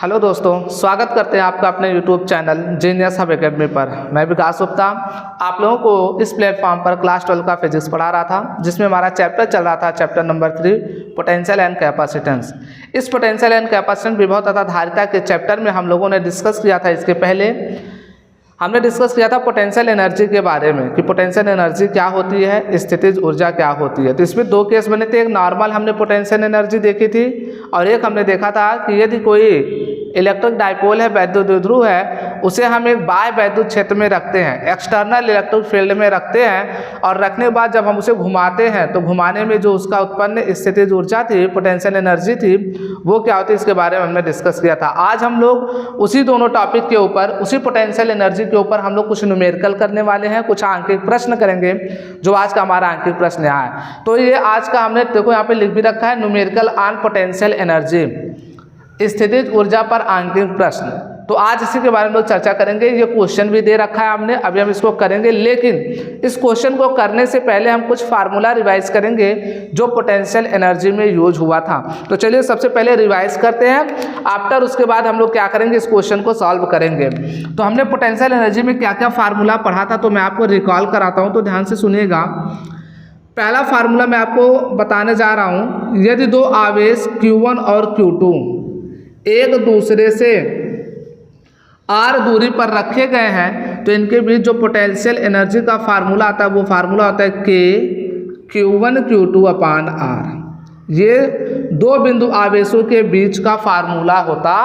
Hello दोस्तों, स्वागत करते हैं आपका अपने YouTube channel genius hub academy पर। मैं विकास गुप्ता आप लोगों को इस प्लेटफॉर्म पर क्लास 12 का फिजिक्स पढ़ा रहा था, जिसमें हमारा चैप्टर चल रहा था chapter number 3 potential and capacitance. इस पोटेंशियल एंड कैपेसिटेंस विभव तथा धारिता के चैप्टर में हम लोगों ने डिस्कस किया था। इसके पहले हमने डिस्कस किया था पोटेंशियल एनर्जी के बारे में कि पोटेंशियल एनर्जी क्या होती है, स्थितिज ऊर्जा क्या होती है। तो इसमें दो केस बने थे, एक नॉर्मल हमने पोटेंशियल एनर्जी देखी थी और एक हमने देखा था कि यदि कोई इलेक्ट्रिक डाइपोल है, वैद्युत द्विध्रुव है, उसे हम एक बाह्य वैद्युत क्षेत्र में रखते हैं, एक्सटर्नल इलेक्ट्रिक फील्ड में रखते हैं और रखने के बाद जब हम उसे घुमाते हैं तो घुमाने में जो उसका उत्पन्न स्थितिज ऊर्जा थी, पोटेंशियल एनर्जी थी, वो क्या होती है, इसके बारे में हमने डिस्कस किया था। आज हम लोग उसी दोनों टॉपिक के ऊपर, उसी पोटेंशियल एनर्जी के ऊपर हम लोग कुछ न्यूमेरिकल करने वाले हैं, कुछ आंकिक प्रश्न करेंगे, जो आज का हमारा आंकिक प्रश्न यहाँ है। तो ये आज का हमने देखो यहाँ पे लिख भी रखा है, न्यूमेरिकल ऑन पोटेंशियल एनर्जी, स्थितिज ऊर्जा पर आंकिक प्रश्न। तो आज इसी के बारे में लोग चर्चा करेंगे। ये क्वेश्चन भी दे रखा है हमने, अभी हम इसको करेंगे, लेकिन इस क्वेश्चन को करने से पहले हम कुछ फार्मूला रिवाइज करेंगे जो पोटेंशियल एनर्जी में यूज हुआ था। तो चलिए सबसे पहले रिवाइज करते हैं, आफ्टर उसके बाद हम लोग क्या करेंगे, इस क्वेश्चन को सॉल्व करेंगे। तो हमने पोटेंशियल एनर्जी में क्या क्या फार्मूला पढ़ा था, तो मैं आपको रिकॉल कराता हूँ, तो ध्यान से सुनिएगा। पहला फार्मूला मैं आपको बताने जा रहा हूँ, यदि दो आवेश Q1 और Q2 एक दूसरे से r दूरी पर रखे गए हैं तो इनके बीच जो पोटेंशियल एनर्जी का फार्मूला आता है वो फार्मूला होता है K Q1 Q2 अपान R। ये दो बिंदु आवेशों के बीच का फार्मूला होता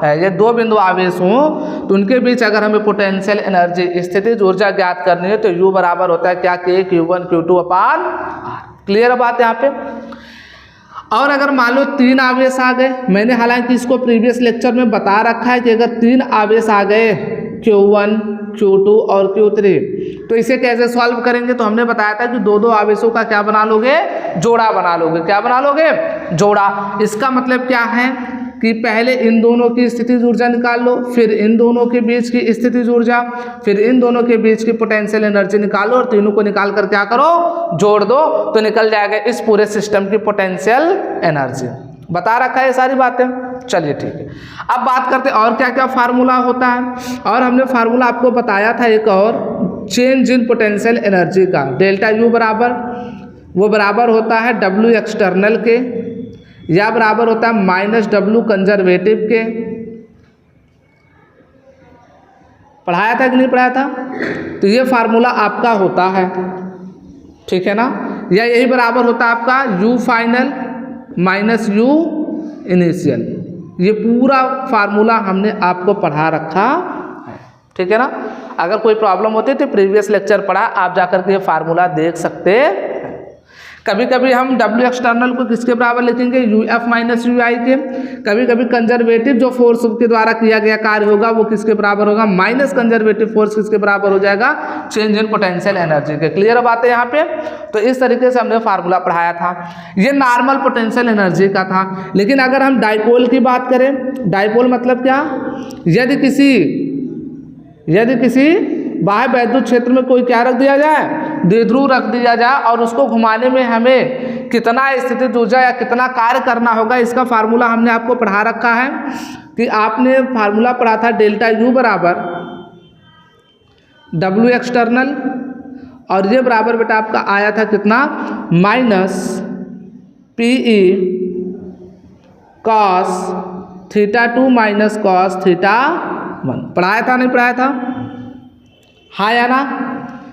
है। ये दो बिंदु आवेश हों तो उनके बीच अगर हमें पोटेंशियल एनर्जी स्थितिज ऊर्जा ज्ञात करनी है तो U बराबर होता है क्या, K Q1 Q2 अपान R। क्लियर बात यहाँ पे। और अगर मान लो तीन आवेश आ गए, मैंने हालांकि इसको प्रीवियस लेक्चर में बता रखा है कि अगर तीन आवेश आ गए Q1 Q2 और Q3 तो इसे कैसे सॉल्व करेंगे। तो हमने बताया था कि दो दो आवेशों का क्या बना लोगे, जोड़ा बना लोगे। क्या बना लोगे, जोड़ा। इसका मतलब क्या है कि पहले इन दोनों की स्थितिज ऊर्जा निकाल लो, फिर इन दोनों के बीच की स्थितिज ऊर्जा, फिर इन दोनों के बीच की पोटेंशियल एनर्जी निकालो और तीनों को निकाल कर क्या करो, जोड़ दो, तो निकल जाएगा इस पूरे सिस्टम की पोटेंशियल एनर्जी। बता रखा है ये सारी बातें। चलिए ठीक है, अब बात करते हैं और क्या क्या फार्मूला होता है। और हमने फार्मूला आपको बताया था एक और, चेंज इन पोटेंशियल एनर्जी का, डेल्टा U बराबर, वो बराबर होता है W एक्सटर्नल के, या बराबर होता है माइनस W कंजर्वेटिव के। पढ़ाया था कि नहीं पढ़ाया था। तो ये फार्मूला आपका होता है, ठीक है ना। या यही बराबर होता है आपका U final minus U initial. ये पूरा फार्मूला हमने आपको पढ़ा रखा है, ठीक है ना। अगर कोई प्रॉब्लम होती है तो प्रीवियस लेक्चर पढ़ा, आप जाकर के ये फार्मूला देख सकते हैं। कभी कभी हम W एक्सटर्नल को किसके बराबर लिखेंगे, UF माइनस UI के। कभी कभी कंजर्वेटिव जो फोर्स के द्वारा किया गया कार्य होगा वो किसके बराबर होगा, माइनस कंजर्वेटिव फोर्स किसके बराबर हो जाएगा, चेंज इन पोटेंशियल एनर्जी के। क्लियर बात है यहाँ पे। तो इस तरीके से हमने फार्मूला पढ़ाया था। ये नॉर्मल पोटेंशियल एनर्जी का था। लेकिन अगर हम डाइपोल की बात करें, डाइपोल मतलब क्या, यदि किसी बाह्य वैद्युत क्षेत्र में कोई क्या रख दिया जाए, द्विध्रुव रख दिया जाए और उसको घुमाने में हमें कितना स्थितिज ऊर्जा या कितना कार्य करना होगा, इसका फार्मूला हमने आपको पढ़ा रखा है। कि आपने फार्मूला पढ़ा था डेल्टा U बराबर W एक्सटर्नल, और ये बराबर बेटा आपका आया था कितना, minus PE cos θ2 minus cos θ1। पढ़ाया था नहीं पढ़ाया था, हाँ या ना।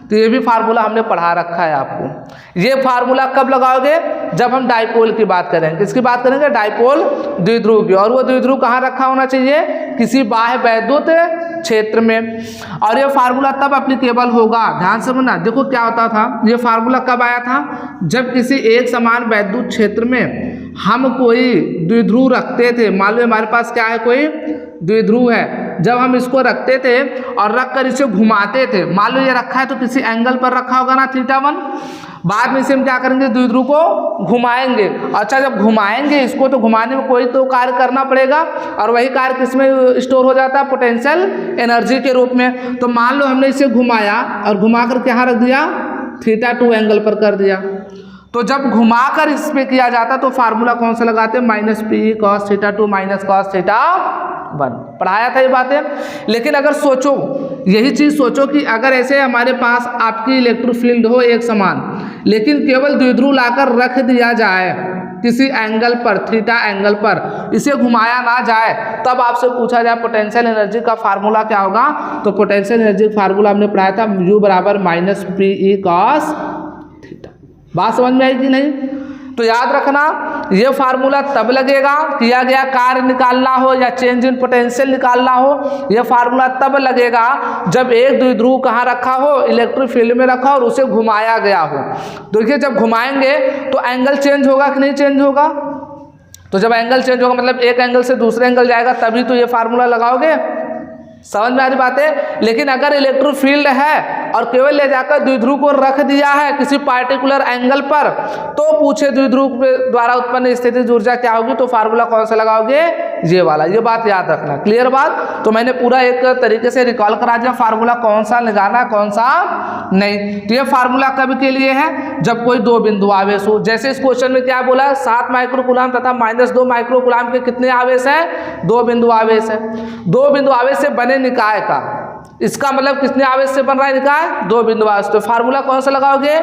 तो ये भी फार्मूला हमने पढ़ा रखा है आपको। ये फार्मूला कब लगाओगे, जब हम डाइपोल की बात करेंगे। किसकी बात करेंगे, डाइपोल द्विध्रुव की। और वो द्विध्रुव कहाँ रखा होना चाहिए, किसी बाह्य वैद्युत क्षेत्र में। और ये फार्मूला तब एप्लीकेबल होगा, ध्यान से सुनना। देखो क्या होता था, ये फार्मूला कब आया था, जब किसी एक समान वैद्युत क्षेत्र में हम कोई द्विध्रुव रखते थे। मान लो हमारे पास क्या है, कोई द्विध्रुव है, जब हम इसको रखते थे और रख कर इसे घुमाते थे, मान लो ये रखा है तो किसी एंगल पर रखा होगा ना, θ1। बाद में इसे हम क्या करेंगे, द्विध्रुव को घुमाएंगे। अच्छा, जब घुमाएंगे इसको तो घुमाने में कोई तो कार्य करना पड़ेगा, और वही कार्य किसमें स्टोर हो जाता है, पोटेंशियल एनर्जी के रूप में। तो मान लो हमने इसे घुमाया और घुमा कर क्या रख दिया, θ2 एंगल पर कर दिया। तो जब घुमाकर इस पे किया जाता तो फार्मूला कौन सा लगाते हैं, minus P cos theta 2 minus cos theta 1। पढ़ाया था ये बातें। लेकिन अगर सोचो, यही चीज़ सोचो कि अगर ऐसे हमारे पास आपकी इलेक्ट्रिक फील्ड हो एक समान, लेकिन केवल द्विध्रुव लाकर रख दिया जाए किसी एंगल पर, थीटा एंगल पर, इसे घुमाया ना जाए, तब आपसे पूछा जाए पोटेंशियल एनर्जी का फार्मूला क्या होगा, तो पोटेंशियल एनर्जी फार्मूला हमने पढ़ाया था U बराबर minus P E cos theta. बात समझ में आई कि नहीं? तो याद रखना, ये फार्मूला तब लगेगा किया गया कार्य निकालना हो या चेंज इन पोटेंशियल निकालना हो, ये फार्मूला तब लगेगा जब एक द्विध्रुव कहाँ रखा हो, इलेक्ट्रिक फील्ड में रखा हो और उसे घुमाया गया हो। देखिए जब घुमाएंगे तो एंगल चेंज होगा कि नहीं चेंज होगा, तो जब एंगल चेंज होगा मतलब एक एंगल से दूसरे एंगल जाएगा, तभी तो ये फार्मूला लगाओगे। समझ में आ रही बात है? लेकिन अगर इलेक्ट्रिक फील्ड है और केवल ले जाकर द्विध्रुव को रख दिया है किसी पार्टिकुलर एंगल पर, तो पूछे द्विध्रुव द्वारा उत्पन्न स्थितिज ऊर्जा क्या होगी, तो फार्मूला कौन सा लगाओगे, ये वाला। ये बात याद रखना। क्लियर बात? तो मैंने पूरा एक तरीके से रिकॉल करा दिया फार्मूला कौन सा लगाना कौन सा नहीं। तो ये फार्मूला कब के लिए है, जब कोई दो बिंदु आवेश हो। जैसे इस क्वेश्चन में क्या बोला, 7 माइक्रोकूलाम तथा -2 माइक्रोकूलाम के कितने आवेश हैं, 2 बिंदु आवेश है। 2 बिंदु आवेश से बने निकाय का, इसका मतलब कितने आवेश से बन रहा है निकाय, 2 बिंदु आवेश। तो फार्मूला कौन सा लगाओगे,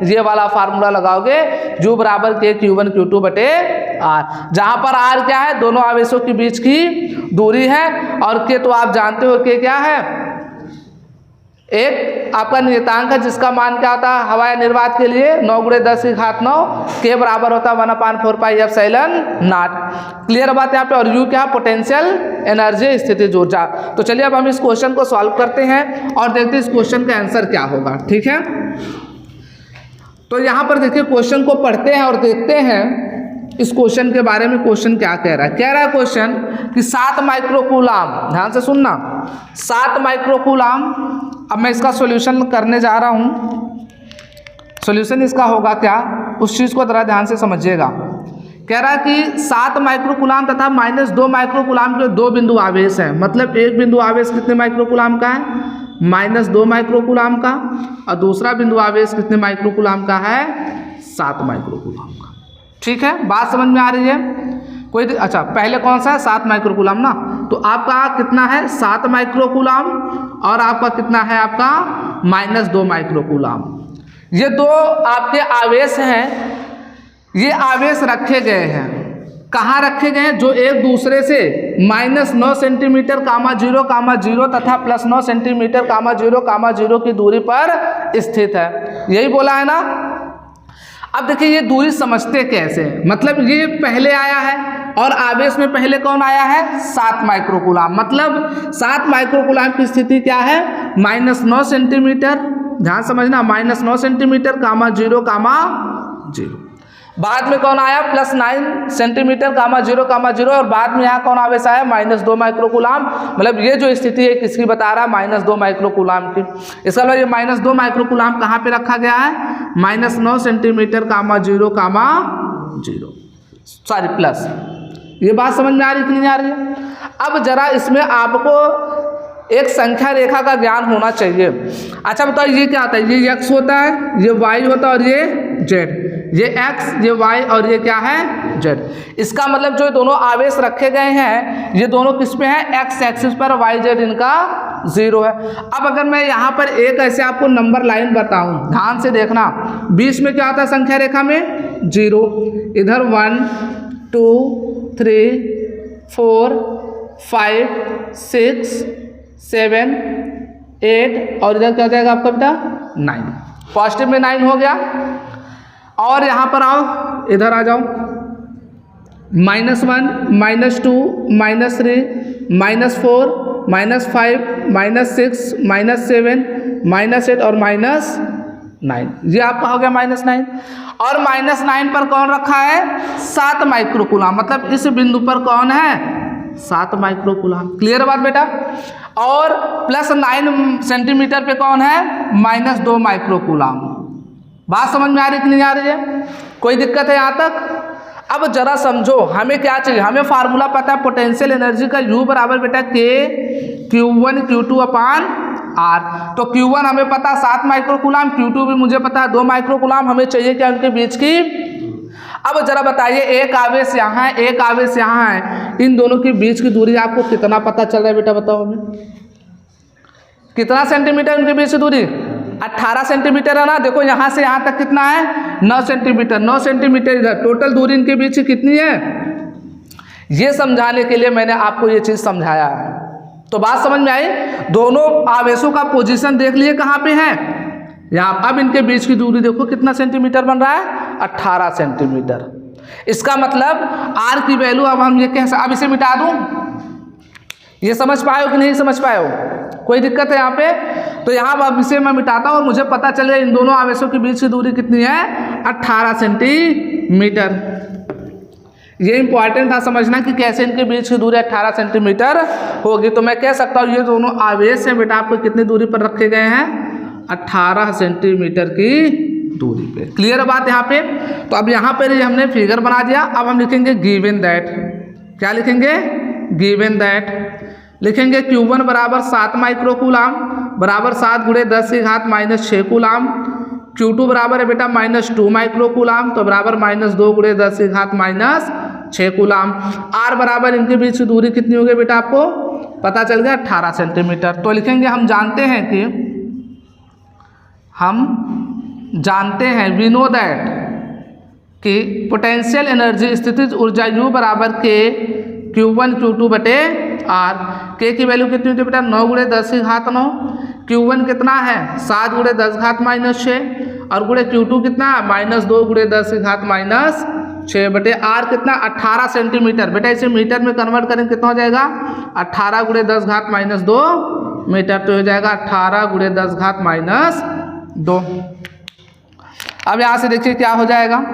ये वाला फार्मूला लगाओगे, U बराबर K Q1 Q2 बटे R, जहां पर R क्या है, दोनों आवेशों के बीच की दूरी है, और K तो आप जानते हो K क्या है, एक आपका नियतांक है जिसका मान क्या होता है हवा या निर्वात के लिए 9 × 10⁹ K बराबर होता है 1/4 पाई एप्सिलॉन नॉट। क्लियर बात है यहाँ पे। और U क्या, पोटेंशियल एनर्जी स्थितिज ऊर्जा। तो चलिए अब हम इस क्वेश्चन को सॉल्व करते हैं और देखते हैं इस क्वेश्चन का आंसर क्या होगा। ठीक है, तो यहाँ पर देखिए क्वेश्चन को पढ़ते हैं और देखते हैं इस क्वेश्चन के बारे में। क्वेश्चन क्या कह रहा है, कह रहा है क्वेश्चन कि 7 माइक्रोकूलाम, ध्यान से सुनना, 7 माइक्रोकूलाम। अब मैं इसका सॉल्यूशन करने जा रहा हूँ। सॉल्यूशन इसका होगा क्या, उस चीज़ को जरा ध्यान से समझिएगा। कह रहा है कि 7 माइक्रोकूलाम तथा -2 माइक्रोकूलाम के 2 बिंदु आवेश हैं। मतलब एक बिंदु आवेश कितने माइक्रोकूलाम का है, -2 माइक्रोकूलाम का, और दूसरा बिंदु आवेश कितने माइक्रोकूलाम का है, 7 माइक्रोकूलाम का। ठीक है, बात समझ में आ रही है कोई? अच्छा, पहले कौन सा है, 7 माइक्रोकूलाम ना, तो आपका कितना है 7 माइक्रोकूलाम, और आपका कितना है आपका -2 माइक्रोकूलाम। ये दो आपके आवेश हैं, ये आवेश रखे गए हैं, कहाँ रखे गए हैं, जो एक दूसरे से -9 सेंटीमीटर कामा 0 तथा +9 सेंटीमीटर कामा 0 की दूरी पर स्थित है। यही बोला है ना। अब देखिए ये दूरी समझते कैसे, मतलब ये पहले आया है और आवेश में पहले कौन आया है, 7 माइक्रोकूलाम। मतलब 7 माइक्रोकूलाम की स्थिति क्या है, -9 सेंटीमीटर, ध्यान समझना, -9 सेंटीमीटर कामा 0 बाद में कौन आया, +9 सेंटीमीटर कामा 0 और बाद में यहाँ कौन आवेश आया, -2 माइक्रोकूलाम। मतलब ये जो स्थिति है किसकी बता रहा है, -2 माइक्रोकूलाम की। इसका मतलब ये -2 माइक्रोकूलाम कहाँ पे रखा गया है, -9 सेंटीमीटर कामा 0 सॉरी प्लस। ये बात समझ में आ रही कि नहीं आ रही है? अब जरा इसमें आपको एक संख्या रेखा का ज्ञान होना चाहिए। अच्छा बताओ ये क्या होता है, ये x होता है, ये y होता है और ये z, ये x, ये y और ये क्या है z। इसका मतलब जो दोनों आवेश रखे गए हैं ये दोनों किस पे हैं, x एक्सिस पर, y z इनका 0 है। अब अगर मैं यहाँ पर एक ऐसे आपको नंबर लाइन बताऊँ, ध्यान से देखना, बीच में क्या होता है संख्या रेखा में 0, इधर 1 2 3 4 5 6 7 8 और इधर क्या हो जाएगा आपका बेटा 9, पॉजिटिव में 9 हो गया। और यहाँ पर आओ, इधर आ जाओ, -1 -2 -3 -4 -5 -6 -7 -8 और -9, ये आपका हो गया -9। और -9 पर कौन रखा है, 7 माइक्रोकूलाम। मतलब इस बिंदु पर कौन है, 7 माइक्रोकूलाम। क्लियर बात बेटा। और +9 सेंटीमीटर पे कौन है, -2 माइक्रोकूलाम। बात समझ में आ रही कि नहीं आ रही है, कोई दिक्कत है यहाँ तक? अब जरा समझो, हमें क्या चाहिए, हमें फार्मूला पता है पोटेंशियल एनर्जी का, U बराबर बेटा K Q1 Q2 आर। तो Q1 हमें पता 7 माइक्रोकूलाम, Q2 भी मुझे पता है 2 माइक्रोकूलाम। हमें चाहिए क्या उनके बीच की। अब जरा बताइए, एक आवेश यहाँ है, एक आवेश यहाँ है, इन दोनों के बीच की दूरी आपको कितना पता चल रहा है बेटा, बताओ हमें कितना सेंटीमीटर उनके बीच की दूरी? 18 सेंटीमीटर है ना। देखो यहाँ से यहाँ तक कितना है, 9 सेंटीमीटर, 9 सेंटीमीटर इधर। टोटल दूरी इनके बीच की कितनी है, ये समझाने के लिए मैंने आपको ये चीज़ समझाया है। तो बात समझ में आई। दोनों आवेशों का पोजीशन देख लिए कहाँ पे है, यहाँ। अब इनके बीच की दूरी देखो कितना सेंटीमीटर बन रहा है, 18 सेंटीमीटर। इसका मतलब आर की वैल्यू अब हम ये कह, अब इसे मिटा दूं, ये समझ पाए हो कि नहीं समझ पाए हो, कोई दिक्कत है यहाँ पे? तो यहाँ अब इसे मैं मिटाता हूँ और मुझे पता चल गया इन दोनों आवेशों के बीच की दूरी कितनी है, 18 सेंटीमीटर। ये इंपॉर्टेंट था समझना कि कैसे इनके बीच की दूरी 18 सेंटीमीटर होगी। तो मैं कह सकता हूँ ये दोनों आवेश हैं बेटा आपको कितनी दूरी पर रखे गए हैं, 18 सेंटीमीटर की दूरी पे। क्लियर है बात यहाँ पे? तो अब यहाँ पर हमने फिगर बना दिया। अब हम लिखेंगे गिवन दैट। क्या लिखेंगे? Given that. लिखेंगे Q1 बराबर 7 माइक्रोकूलाम बराबर 7 गुणे 10 की घात -6 कूलाम। Q2 बराबर है बेटा -2 माइक्रोकूलाम, तो बराबर -2 गुणे 10 की घात -6 कूलाम। R बराबर इनके बीच की दूरी कितनी हो गई बेटा, आपको पता चल गया 18 सेंटीमीटर। तो लिखेंगे हम जानते हैं वी नो दैट कि पोटेंशियल एनर्जी स्थितिज ऊर्जा U बराबर के Q1 Q2 बटे R। के की वैल्यू कितनी होती है बेटा, 9 गुणे 10 की घात 9। Q1 कितना है, 7 गुणे 10 घात -6 और गुणे Q2 कितना है, -2 गुणे 10 की घात -6 बटे R कितना, 18 सेंटीमीटर। बेटा इसे मीटर में कन्वर्ट करें कितना हो जाएगा, 18 गुणे 10 घात -2 मीटर। तो हो जाएगा 18 गुणे 10 घात -2। अब यहाँ से देखिए क्या हो जाएगा,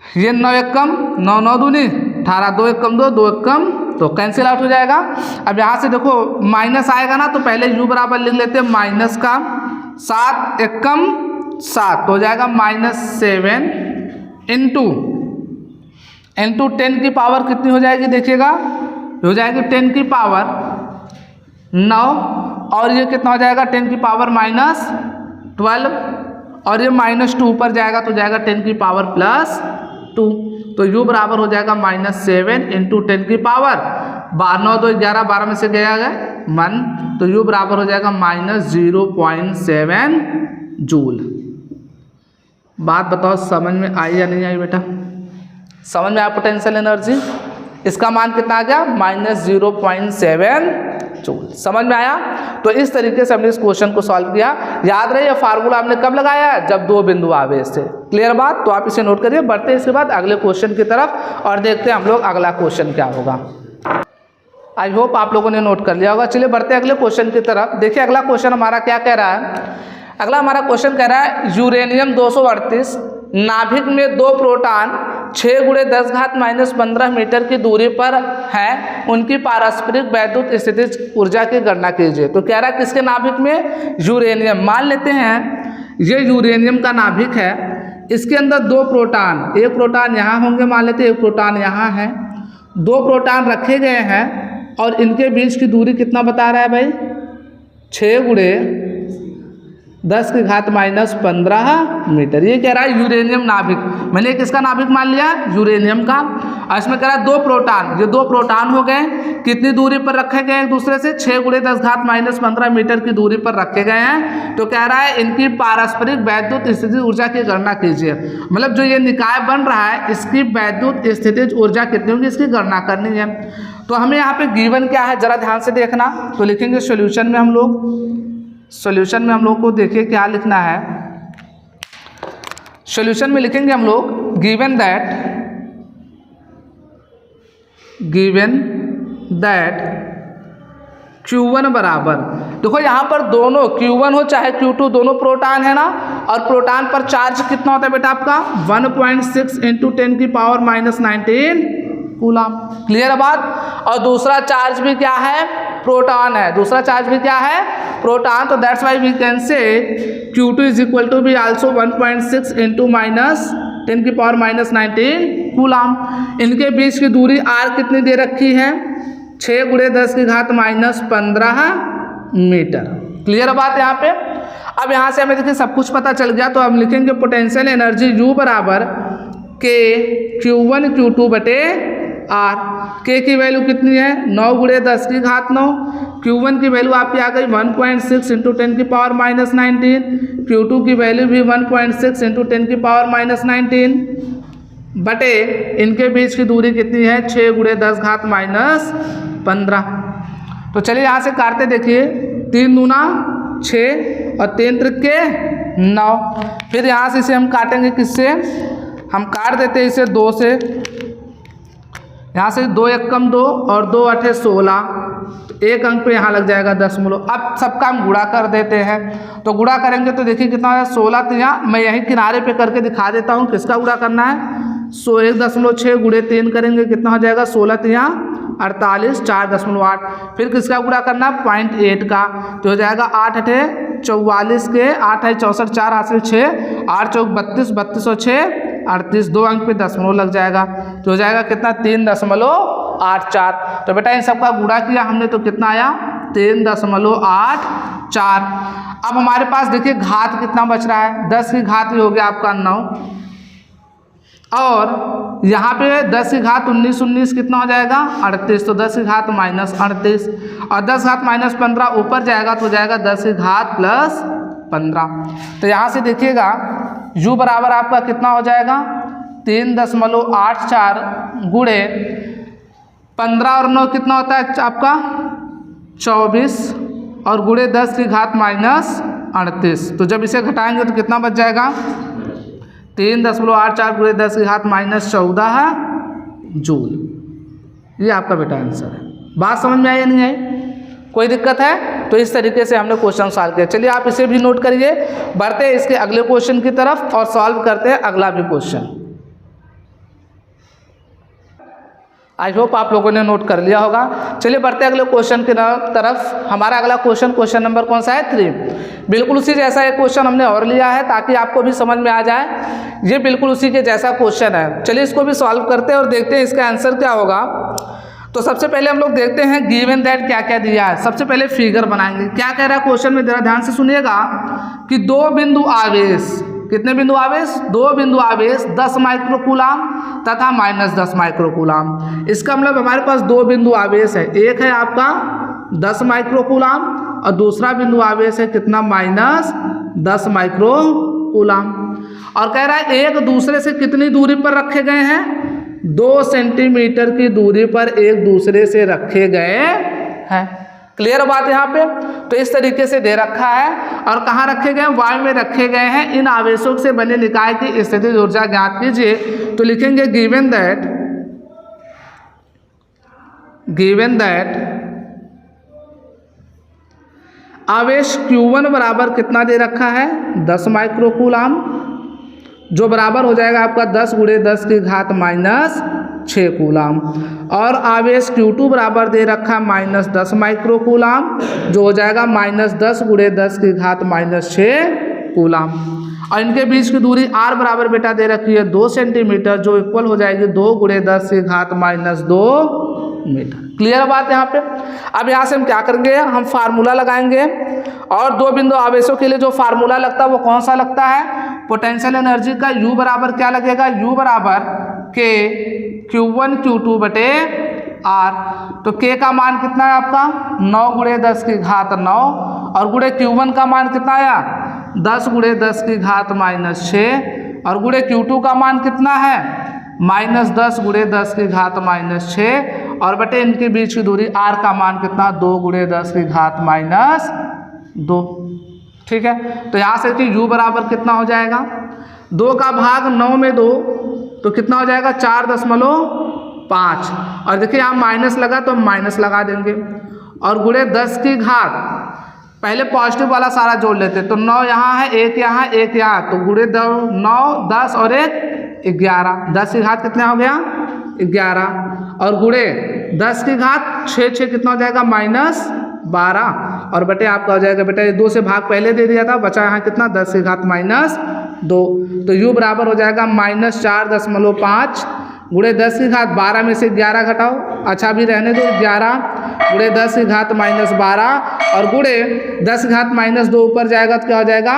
ये 9 एकम 9, 9 दूनी 18, 2 एकम 2, 2 एकम तो कैंसिल आउट हो जाएगा। अब यहाँ से देखो माइनस आएगा ना, तो पहले U बराबर लिख लेते हैं माइनस का 7 एकम 7 तो हो जाएगा -7 इंटू 10 की पावर कितनी हो जाएगी, देखिएगा हो जाएगी 10 की पावर 9 और ये कितना हो जाएगा 10 की पावर -12 और ये -2 ऊपर जाएगा तो जाएगा 10 की पावर +2। तो U बराबर हो जाएगा -7 इंटू 10 की पावर 9 2 11 12 में से गया 1 तो U बराबर हो जाएगा -0.7 जूल। बात बताओ समझ में आई या नहीं आई बेटा? समझ में आया पोटेंशियल एनर्जी? इसका मान कितना आ गया, -0.7 जूल। समझ में आया? तो इस तरीके से हमने इस क्वेश्चन को सॉल्व किया। याद रहे ये फार्मूला हमने कब लगाया, जब 2 बिंदु आवेश थे। क्लियर बात? तो आप इसे नोट करिए। बढ़ते हैं इसके बाद अगले क्वेश्चन की तरफ और देखते हैं हम लोग अगला क्वेश्चन क्या होगा। आई होप आप लोगों ने नोट कर लिया होगा। चलिए बढ़ते हैं अगले क्वेश्चन की तरफ। देखिए अगला क्वेश्चन हमारा क्या कह रहा है। अगला हमारा क्वेश्चन कह रहा है यूरेनियम 238 नाभिक में 2 प्रोटॉन 6 गुणे 10 घात -15 मीटर की दूरी पर हैं, उनकी पारस्परिक वैद्युत स्थितिज ऊर्जा की गणना कीजिए। तो कह रहा है किसके नाभिक में, यूरेनियम। मान लेते हैं ये यूरेनियम का नाभिक है, इसके अंदर 2 प्रोटॉन, एक प्रोटॉन यहाँ होंगे मान लेते हैं, एक प्रोटॉन यहाँ है, 2 प्रोटॉन रखे गए हैं और इनके बीच की दूरी कितना बता रहा है भाई, 6 गुणे 10 की घात -15 मीटर। ये कह रहा है यूरेनियम नाभिक। मैंने किसका नाभिक मान लिया, यूरेनियम का। और इसमें कह रहा है 2 प्रोटॉन, ये 2 प्रोटॉन हो गए, कितनी दूरी पर रखे गए एक दूसरे से, 6 गुणे 10 घात -15 मीटर की दूरी पर रखे गए हैं। तो कह रहा है इनकी पारस्परिक वैद्युत स्थितिज ऊर्जा की गणना कीजिए। मतलब जो ये निकाय बन रहा है इसकी वैद्युत स्थितिज ऊर्जा कितनी होगी, इसकी गणना करनी है। तो हमें यहाँ पे गिवन क्या है जरा ध्यान से देखना। तो लिखेंगे सॉल्यूशन में हम लोग को देखिए क्या लिखना है। सॉल्यूशन में लिखेंगे हम लोग गिवन दैट Q1 बराबर, देखो यहाँ पर दोनों Q1 हो चाहे Q2 दोनों प्रोटॉन है ना, और प्रोटॉन पर चार्ज कितना होता है बेटा आपका 1.6 × 10 की पावर -19 कूलम। क्लियर है बात? और दूसरा चार्ज भी क्या है, प्रोटॉन है। दूसरा चार्ज भी क्या है, प्रोटॉन। तो that's why we can say Q2 is equal to be also 1.6 × 10 की पावर -19 कूलम। इनके बीच की दूरी R कितनी दे रखी है, 6 गुणे 10 की घात -15 मीटर। क्लियर बात यहाँ पे। अब यहाँ से हमें देखिए सब कुछ पता चल गया, तो हम लिखेंगे पोटेंशियल एनर्जी U बराबर के Q1 Q2 बटे R। के की वैल्यू कितनी है 9 × 10 की घात 9। Q1 की वैल्यू आपकी आ गई 1.6 × 10 की पावर -19। Q2 की वैल्यू भी 1.6 × 10 की पावर -19 बटे इनके बीच की दूरी कितनी है 6 × 10 घात -15। तो चलिए यहाँ से काटते देखिए 3 दूना 6 और 3 त्रिके 9। फिर यहाँ से इसे हम काटेंगे किससे, हम काट देते हैं इसे 2 से। यहाँ से 2 एकम 2 और 2 8 16, तो एक अंक पे यहाँ लग जाएगा दशमलव। अब सबका हम गुणा कर देते हैं, तो गुणा करेंगे तो देखिए कितना है 16। तो यहाँ मैं यहीं किनारे पे करके दिखा देता हूँ किसका गुणा करना है। 1.6 × 3 करेंगे कितना हो जाएगा 16 3 48 4.8। फिर किसका गुणा करना है 0.8 का, तो हो जाएगा 8 8 44 के 8 है 64 4 हासिल 6 8 चौक 32 32 और 6 38, 2 अंक पे दशमलव लग जाएगा, तो हो जाएगा कितना 3.84। तो बेटा इन सबका गुणा किया हमने तो कितना आया 3.84। अब हमारे पास देखिए घात कितना बच रहा है, 10 की घात ही हो गया आपका 9, और यहाँ पे 10 की घात 19 19 कितना हो जाएगा 38, तो 10 की घात -38 और 10 घात -15 ऊपर जाएगा तो हो जाएगा 10 की घात +15। तो यहाँ से देखिएगा U बराबर आपका कितना हो जाएगा 3.84 गुणे 15 और 9 कितना होता है आपका 24 और गुणे 10 की घात -38। तो जब इसे घटाएंगे तो कितना बच जाएगा 3.84 गुणे 10 की घात -14 जूल। ये आपका बेटा आंसर है। बात समझ में आई या नहीं आई, कोई दिक्कत है? तो इस तरीके से हमने क्वेश्चन सॉल्व किया। चलिए आप इसे भी नोट करिए, बढ़ते हैं इसके अगले क्वेश्चन की तरफ और सॉल्व करते हैं अगला भी क्वेश्चन। आई होप आप लोगों ने नोट कर लिया होगा। चलिए बढ़ते हैं अगले क्वेश्चन की तरफ। हमारा अगला क्वेश्चन नंबर कौन सा है 3। बिल्कुल उसी जैसा एक क्वेश्चन हमने और लिया है ताकि आपको भी समझ में आ जाए। ये बिल्कुल उसी के जैसा क्वेश्चन है। चलिए इसको भी सॉल्व करते हैं और देखते हैं इसका आंसर क्या होगा। तो सबसे पहले हम लोग देखते हैं गिवन दैट क्या क्या दिया है। सबसे पहले फिगर बनाएंगे। क्या कह रहा है क्वेश्चन में, जरा ध्यान से सुनिएगा कि 2 बिंदु आवेश, कितने बिंदु आवेश 2 बिंदु आवेश 10 माइक्रोकूलाम तथा -10 माइक्रोकूलाम। इसका मतलब हमारे पास 2 बिंदु आवेश है, एक है आपका 10 माइक्रोकूलाम और दूसरा बिंदु आवेश है कितना -10 माइक्रोकूलाम। और कह रहा है एक दूसरे से कितनी दूरी पर रखे गए हैं 2 सेंटीमीटर की दूरी पर एक दूसरे से रखे गए हैं। क्लियर बात यहाँ पे। तो इस तरीके से दे रखा है और कहाँ रखे गए हैं वायु में रखे गए हैं। इन आवेशों से बने निकाय की स्थितिज ऊर्जा ज्ञात कीजिए। तो लिखेंगे गिवन दैट आवेश Q1 बराबर कितना दे रखा है 10 माइक्रोकूलाम, जो बराबर हो जाएगा आपका 10 गुणे 10 की घात -6 कूलाम। और आवेश Q2 बराबर दे रखा -10 माइक्रोकूलाम, जो हो जाएगा -10 गुणे 10 की घात -6 कूलाम। और इनके बीच की दूरी R बराबर बेटा दे रखी है 2 सेंटीमीटर, जो इक्वल हो जाएगी 2 गुणे 10 की घात -2 मीटर। क्लियर बात यहाँ पे। अब यहाँ से हम क्या करेंगे, हम फार्मूला लगाएंगे और 2 बिंदु आवेशों के लिए जो फार्मूला लगता है वो कौन सा लगता है पोटेंशियल एनर्जी का। U बराबर क्या लगेगा, U बराबर के Q1 Q2 बटे R। तो K का मान कितना है आपका 9 गुणे 10 की घात 9 और गुणे Q1 का मान कितना आया 10 गुणे 10 की घात -6 और गुणे Q2 का मान कितना है -10 गुणे 10 की घात -6 और बटे इनके बीच की दूरी R का मान कितना 2 गुणे 10 की घात -2। ठीक है। तो यहाँ से कि U बराबर कितना हो जाएगा 2 का भाग 9 में 2 तो कितना हो जाएगा 4.5। और देखिए यहाँ माइनस लगा तो हम माइनस लगा देंगे और गुणे 10 की घात पहले पॉजिटिव वाला सारा जोड़ लेते तो 9 यहाँ है 1 यहाँ 1 यहाँ तो गुणे 9 10 और 1 11 10 की घात कितना हो गया 11 और गुणे 10 की घात 6 कितना हो जाएगा -12 और बटे आपका हो जाएगा बेटा ये 2 से भाग पहले दे दिया था बचा यहाँ कितना 10 की घात -2। तो U बराबर हो जाएगा -4.5 गुणे 10 की घात 12 में से 11 घटाओ अच्छा भी रहने दो 11 गुणे 10 की घात -12 और गुणे 10 की घात -2 ऊपर जाएगा तो क्या हो जाएगा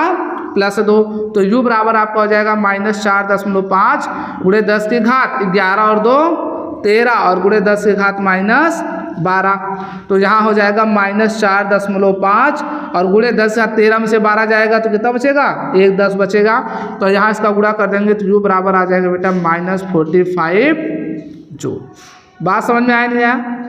+2। तो u बराबर आपका हो जाएगा -4.5 गुणे 10 की घात 11 और 2 13 और गुणे 10 की घात -12। तो यहाँ हो जाएगा -4.5 और गुणे 10 का 13 में से 12 जाएगा तो कितना बचेगा 1 10 बचेगा। तो यहाँ इसका गुणा कर देंगे तो u बराबर आ जाएगा बेटा -45 जूल। बात समझ में आया नहीं आया?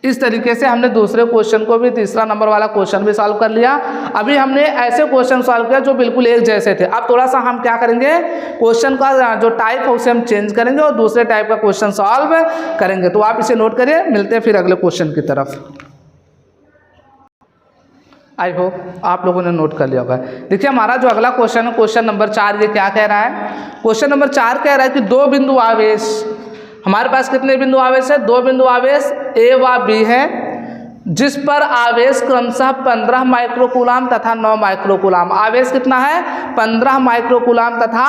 इस तरीके से हमने दूसरे क्वेश्चन को भी, तीसरा नंबर वाला क्वेश्चन भी सॉल्व कर लिया। अभी हमने ऐसे क्वेश्चन सॉल्व किया जो बिल्कुल एक जैसे थे। अब थोड़ा सा हम क्या करेंगे, क्वेश्चन का जो टाइप है उसे हम चेंज करेंगे और दूसरे टाइप का क्वेश्चन सॉल्व करेंगे। तो आप इसे नोट करिए, मिलते हैं फिर अगले क्वेश्चन की तरफ। आई होप आप लोगों ने नोट कर लिया होगा। देखिए हमारा जो अगला क्वेश्चन है, क्वेश्चन नंबर 4, ये क्या कह रहा है? क्वेश्चन नंबर 4 कह रहा है कि 2 बिंदु आवेश, हमारे पास कितने बिंदु आवेश है? 2 बिंदु आवेश A व B है, जिस पर आवेश क्रमशः 15 माइक्रोकूलाम तथा 9 माइक्रोकूलाम। आवेश कितना है? 15 माइक्रोकूलाम तथा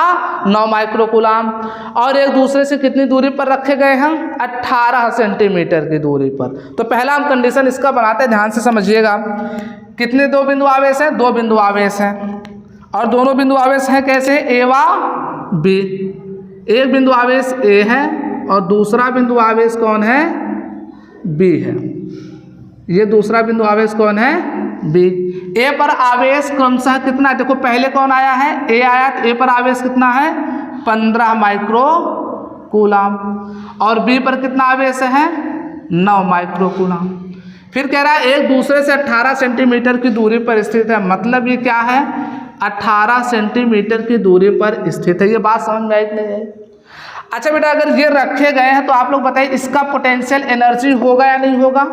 9 माइक्रोकूलाम, और एक दूसरे से कितनी दूरी पर रखे गए हैं? 18 सेंटीमीटर की दूरी पर। तो पहला हम कंडीशन इसका बनाते हैं, ध्यान से समझिएगा। कितने 2 बिंदु आवेश हैं? 2 बिंदु आवेश हैं, और दोनों बिंदु आवेश हैं कैसे? A व B। एक बिंदु आवेश A है और दूसरा बिंदु आवेश कौन है? B है। ये दूसरा बिंदु आवेश कौन है? B। A पर आवेश क्रमशः कितना है? देखो पहले कौन आया है? A आया, तो A पर आवेश कितना है? 15 माइक्रोकूलाम, और B पर कितना आवेश है? 9 माइक्रोकूलाम। फिर कह रहा है एक दूसरे से 18 सेंटीमीटर की दूरी पर स्थित है। मतलब ये क्या है? 18 सेंटीमीटर की दूरी पर स्थित है। ये बात समझ में आई कि नहीं आई? अच्छा बेटा, अगर ये रखे गए हैं तो आप लोग बताइए इसका पोटेंशियल एनर्जी होगा या नहीं होगा?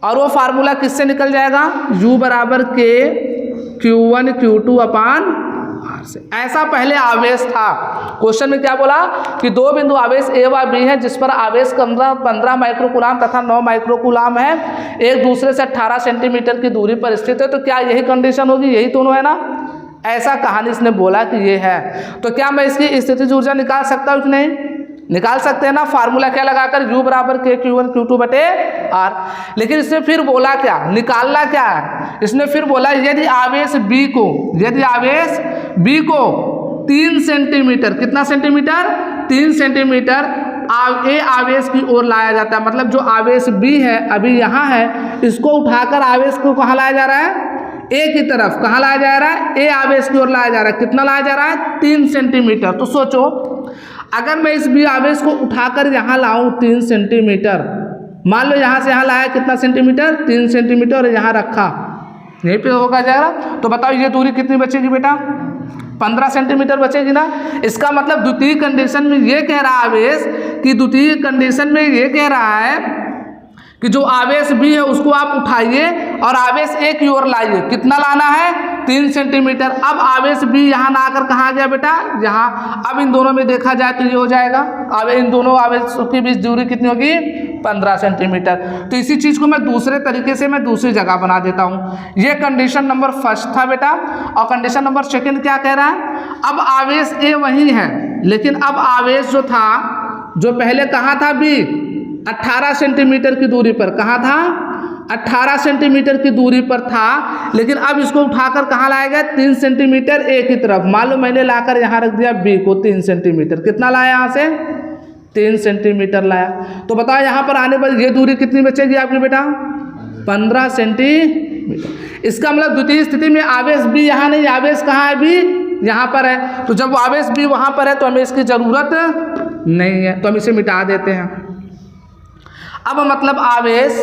और वो फार्मूला किससे निकल जाएगा? U बराबर K Q1 Q2 अपान R से। ऐसा पहले आवेश था। क्वेश्चन में क्या बोला कि 2 बिंदु आवेश A व B है, जिस पर आवेश 15 माइक्रोकूलाम तथा 9 माइक्रोकूलाम है, एक दूसरे से 18 सेंटीमीटर की दूरी पर स्थित है। तो क्या यही कंडीशन होगी? यही दोनों है ना? ऐसा कहानी इसने बोला कि ये है। तो क्या मैं इसकी स्थितिज ऊर्जा निकाल सकता हूँ कि नहीं? निकाल सकते हैं ना, फार्मूला क्या लगाकर? U बराबर K Q1 Q2 बटे R। लेकिन इसने फिर बोला क्या? निकालना क्या है? इसने फिर बोला यदि आवेश B को 3 सेंटीमीटर, कितना सेंटीमीटर? 3 सेंटीमीटर A आवेश की ओर लाया जाता है। मतलब जो आवेश B है अभी यहाँ है, इसको उठाकर आवेश को कहाँ लाया जा रहा है? A की तरफ। कहाँ लाया जा रहा है? A आवेश की ओर लाया जा रहा है। कितना लाया जा रहा है? 3 सेंटीमीटर। तो सोचो अगर मैं इस B आवेश को उठाकर यहाँ लाऊं 3 सेंटीमीटर, मान लो यहाँ से यहाँ लाया कितना सेंटीमीटर? 3 सेंटीमीटर, और यहाँ रखा, यहीं पे होगा जाएगा। तो बताओ ये दूरी कितनी बचेगी बेटा? 15 सेंटीमीटर बचेगी ना। इसका मतलब द्वितीय कंडीशन में ये कह रहा है आवेश कि द्वितीय कंडीशन में ये कह रहा है कि जो आवेश B है उसको आप उठाइए और आवेश A की ओर लाइए। कितना लाना है? 3 सेंटीमीटर। अब आवेश B यहाँ ना आकर कहाँ गया बेटा? यहाँ। अब इन दोनों में देखा जाए तो ये हो जाएगा। अब इन दोनों आवेशों के बीच दूरी कितनी होगी? 15 सेंटीमीटर। तो इसी चीज़ को मैं दूसरे तरीके से मैं दूसरी जगह बना देता हूँ। ये कंडीशन नंबर 1 था बेटा, और कंडीशन नंबर 2 क्या कह रहा है? अब आवेश A वही है, लेकिन अब आवेश जो था, जो पहले कहाँ था? B 18 सेंटीमीटर की दूरी पर। कहाँ था? 18 सेंटीमीटर की दूरी पर था, लेकिन अब इसको उठाकर कहाँ लाया गया? 3 सेंटीमीटर A की तरफ। मान लो मैंने लाकर यहाँ रख दिया B को 3 सेंटीमीटर। कितना लाया यहाँ से? 3 सेंटीमीटर लाया। तो बताओ यहाँ पर आने पर ये दूरी कितनी बचेगी आपकी बेटा? 15 सेंटीमीटर। इसका मतलब द्वितीय स्थिति में आवेश B यहाँ नहीं, आवेश कहाँ है? B यहाँ पर है। तो जब आवेश B वहाँ पर है तो हमें इसकी ज़रूरत नहीं है, तो हम इसे मिटा देते हैं। अब मतलब आवेश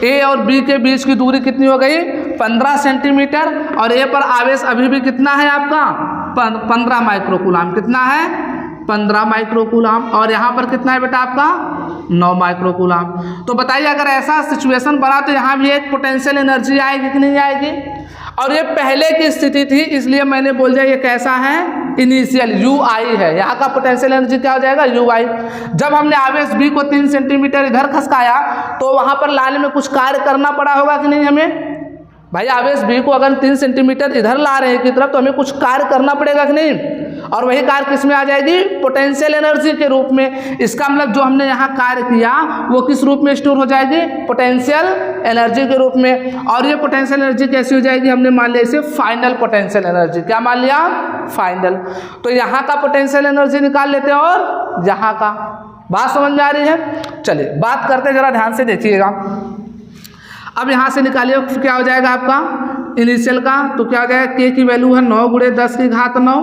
A और B के बीच की दूरी कितनी हो गई? 15 सेंटीमीटर, और A पर आवेश अभी भी कितना है आपका? 15 माइक्रोकूलाम। कितना है? 15 माइक्रोकूलाम। और यहाँ पर कितना है बेटा आपका? 9 माइक्रोकूलाम। तो बताइए अगर ऐसा सिचुएशन बना तो यहाँ भी एक पोटेंशियल एनर्जी आएगी कि नहीं आएगी? और ये पहले की स्थिति थी, इसलिए मैंने बोल दिया ये कैसा है? इनिशियल UI है। यहाँ का पोटेंशियल एनर्जी क्या हो जाएगा? UI। जब हमने आवेश B को 3 सेंटीमीटर इधर खसकाया तो वहाँ पर लाने में कुछ कार्य करना पड़ा होगा कि नहीं हमें? भाई आवेश बी को अगर 3 सेंटीमीटर इधर ला रहे हैं की तरफ तो हमें कुछ कार्य करना पड़ेगा कि नहीं, और वही कार्य किस में आ जाएगी, पोटेंशियल एनर्जी के रूप में। इसका मतलब जो हमने यहाँ कार्य किया वो किस रूप में स्टोर हो जाएगी, पोटेंशियल एनर्जी के रूप में। और ये पोटेंशियल एनर्जी कैसी हो जाएगी, हमने मान लिया इसे फाइनल पोटेंशियल एनर्जी। क्या मान लिया, फाइनल। तो यहाँ का पोटेंशियल एनर्जी निकाल लेते हैं और यहाँ का। बात समझ में आ रही है। चलिए बात करते हैं, जरा ध्यान से देखिएगा। अब यहाँ से निकालिए क्या हो जाएगा आपका इनिशियल का, तो क्या हो जाएगा, के की वैल्यू है 9 × 10 की घात 9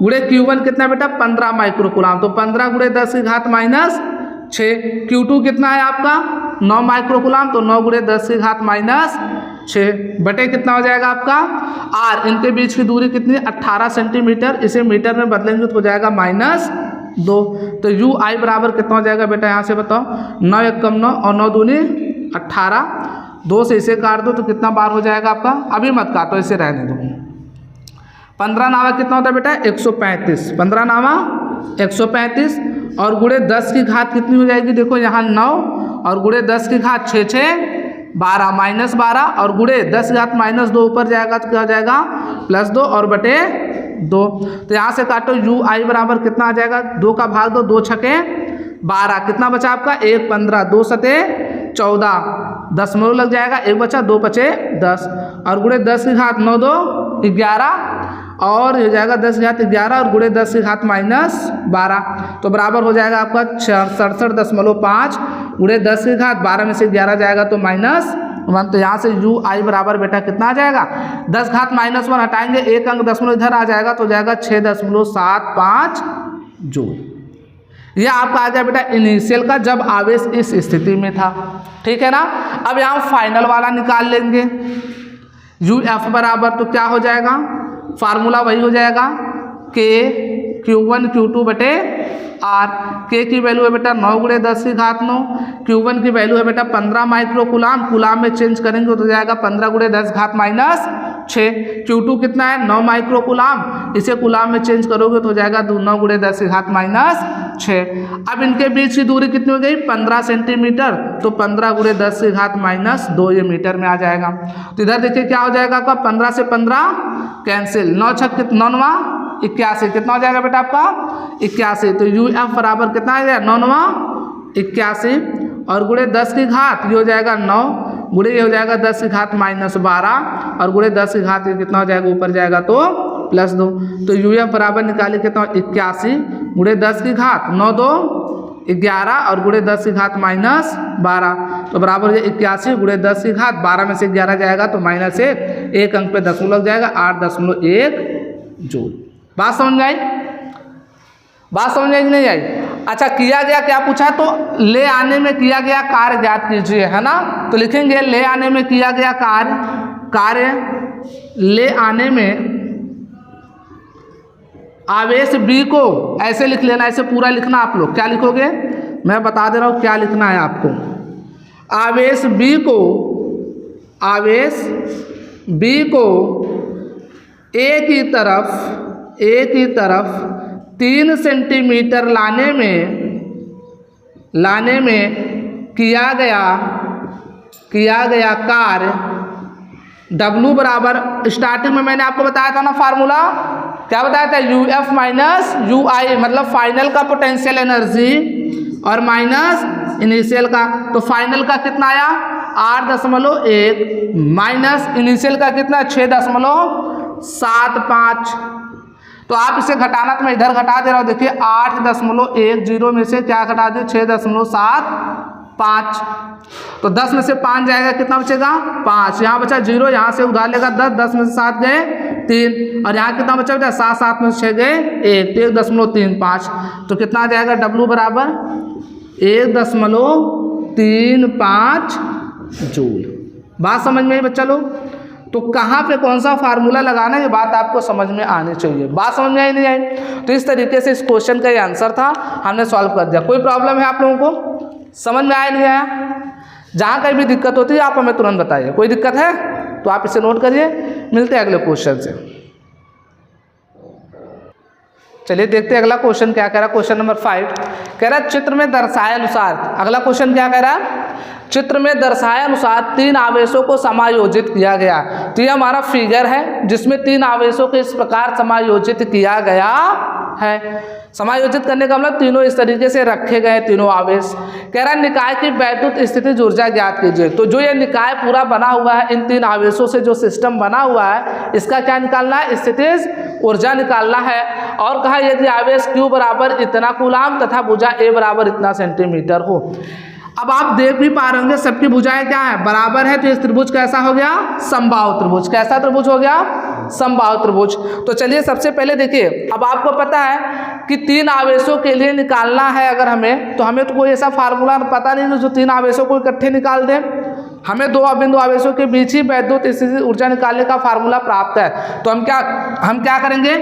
गुणे Q1 कितना बेटा 15 माइक्रोकूलाम, तो 15 × 10 की घात -6। Q2 कितना है आपका 9 माइक्रोकूलाम, तो 9 × 10 की घात -6 बटे कितना हो जाएगा आपका R। इनके बीच की दूरी कितनी 18 सेंटीमीटर, इसे मीटर में बदलेंगे तो हो जाएगा -2। तो UI बराबर कितना हो जाएगा बेटा, यहाँ से बताओ 9 × 1 = 9 और 9 दूनी 18, 2 से इसे काट दो तो कितना बार हो जाएगा आपका, अभी मत काटो इसे रहने दो। 15 नावा कितना होता है बेटा 135, 15 नावा 135 और गुणे 10 की घात कितनी हो जाएगी, देखो यहाँ 9 और गुणे 10 की घात 6 6 12 -12 और गुणे 10 की घात -2 ऊपर जाएगा तो क्या हो जाएगा +2 और बटे 2। तो यहाँ से काटो UI बराबर कितना आ जाएगा, 2 का भाग दो, 2 छके 12, कितना बचा आपका 1 15, 2 सते 14, दशमलव लग जाएगा, 1 बचा 2 बचे 10 और गुणे 10 की घात 9 2 11 और हो जाएगा 10 की घात 11 और गुणे 10 की घात -12, तो बराबर हो जाएगा आपका 67.5 गुणे 10 की घात 12 में से 11 जाएगा तो -1। तो यहाँ से UI बराबर बेटा कितना आ जाएगा, 10 घात -1 हटाएंगे, एक अंक दशमलव इधर आ जाएगा तो जाएगा 6.75 जूल। यह आपका आ गया बेटा इनिशियल का, जब आवेश इस स्थिति में था, ठीक है ना। अब यहाँ फाइनल वाला निकाल लेंगे। UF बराबर तो क्या हो जाएगा, फार्मूला वही हो जाएगा K Q1 Q2 बटे R। K की वैल्यू है बेटा 9 × 10 की घात 9, Q1 की वैल्यू है बेटा 15 माइक्रोकूलाम, कूलाम में चेंज करेंगे तो जाएगा 15 × 10 घात -6। Q2 कितना है 9 माइक्रोकूलाम, इसे कूलाम में चेंज करोगे तो हो जाएगा 9 × 10 की घात -6। अब इनके बीच की दूरी कितनी हो गई 15 सेंटीमीटर, तो 15 × 10 की घात -2 ये मीटर में आ जाएगा। तो इधर देखिए क्या हो जाएगा आपका 15 से 15 कैंसिल, 9 छक 9 81, कितना हो जाएगा बेटा आपका 81। तो UF बराबर कितना आ गया 9 81 और गुणे 10 की घात ये हो जाएगा 9 गुणे ये हो जाएगा 10 की घात -12 और गुणे 10 की घात ये कितना हो जाएगा ऊपर जाएगा तो +2। तो UF बराबर निकाले कितना 81 गुणे 10 की घात 9 2 11 और गुणे 10 की घात -12, तो बराबर ये 81 गुणे 10 की घात 12 में से 11 जाएगा तो -1, एक अंक पे दशमलव लग जाएगा 8.1 जूल। बात समझ में आई, बात समझ में आई कि नहीं आई। अच्छा किया गया क्या पूछा, तो ले आने में किया गया कार्य ज्ञात कीजिए, है ना। तो लिखेंगे ले आने में किया गया कार्य, कार्य ले आने में आवेश B को ऐसे लिख लेना, ऐसे पूरा लिखना आप लोग। क्या लिखोगे मैं बता दे रहा हूँ क्या लिखना है आपको। आवेश B को, आवेश B को एक ही तरफ 3 सेंटीमीटर लाने में किया गया कार्य W बराबर, स्टार्टिंग में मैंने आपको बताया था ना फार्मूला, क्या बताया था UF माइनस UI, मतलब फाइनल का पोटेंशियल एनर्जी और माइनस इनिशियल का। तो फाइनल का कितना आया 8.1 माइनस इनिशियल का कितना 6.75। तो आप इसे घटाना, तो मैं इधर घटा दे रहा हूँ, देखिए 8.10 में से क्या घटा दे 6.75, तो 10 में से 5 जाएगा, कितना बचेगा 5, यहाँ बचा 0, यहाँ से उधार लेगा 10, 10 में से 7 गए 3 और यहाँ कितना बचा बेटा 7, 7 में से 6 गए 1, 1.35, तो कितना आ जाएगा W बराबर 1.35 जूल। बात समझ में आई बच्चा लोग। तो कहाँ पे कौन सा फार्मूला लगाना है ये बात आपको समझ में आनी चाहिए। बात समझ में आई नहीं आई। तो इस तरीके से इस क्वेश्चन का ये आंसर था, हमने सॉल्व कर दिया। कोई प्रॉब्लम है आप लोगों को, समझ में आया नहीं आया। जहाँ कहीं भी दिक्कत होती है आप हमें तुरंत बताइए। कोई दिक्कत है तो आप इसे नोट करिए। मिलते हैं अगले क्वेश्चन से। चलिए देखते हैं अगला क्वेश्चन क्या कह रहा है। क्वेश्चन नंबर 5 कह रहा है चित्र में दर्शाए अनुसार। अगला क्वेश्चन क्या कह रहा है, चित्र में दर्शाए अनुसार 3 आवेशों को समायोजित किया गया। तो ये हमारा फिगर है जिसमें 3 आवेशों को इस प्रकार समायोजित किया गया है। समायोजित करने का मतलब तीनों इस तरीके से रखे गए तीनों आवेश। कह रहा है निकाय की वैद्युत स्थितिज ऊर्जा ज्ञात कीजिए। तो जो ये निकाय पूरा बना हुआ है, इन 3 आवेशों से जो सिस्टम बना हुआ है, इसका क्या निकालना है? स्थितिज ऊर्जा निकालना है। और कहा यदि आवेश Q बराबर इतना कूलाम तथा भुजा A बराबर इतना सेंटीमीटर हो। अब आप देख भी पा रहे होंगे सबकी भुजाएं क्या है? बराबर है। तो इस त्रिभुज कैसा हो गया? समबाहु त्रिभुज। कैसा त्रिभुज हो गया? समबाहु त्रिभुज। तो चलिए सबसे पहले देखिए, अब आपको पता है कि 3 आवेशों के लिए निकालना है अगर हमें, तो हमें तो कोई ऐसा फार्मूला पता नहीं जो 3 आवेशों को इकट्ठे निकाल दे। हमें 2 बिंदु आवेशों के बीच ही वैद्युत स्थितिज ऊर्जा निकालने का फार्मूला प्राप्त है। तो हम क्या करेंगे?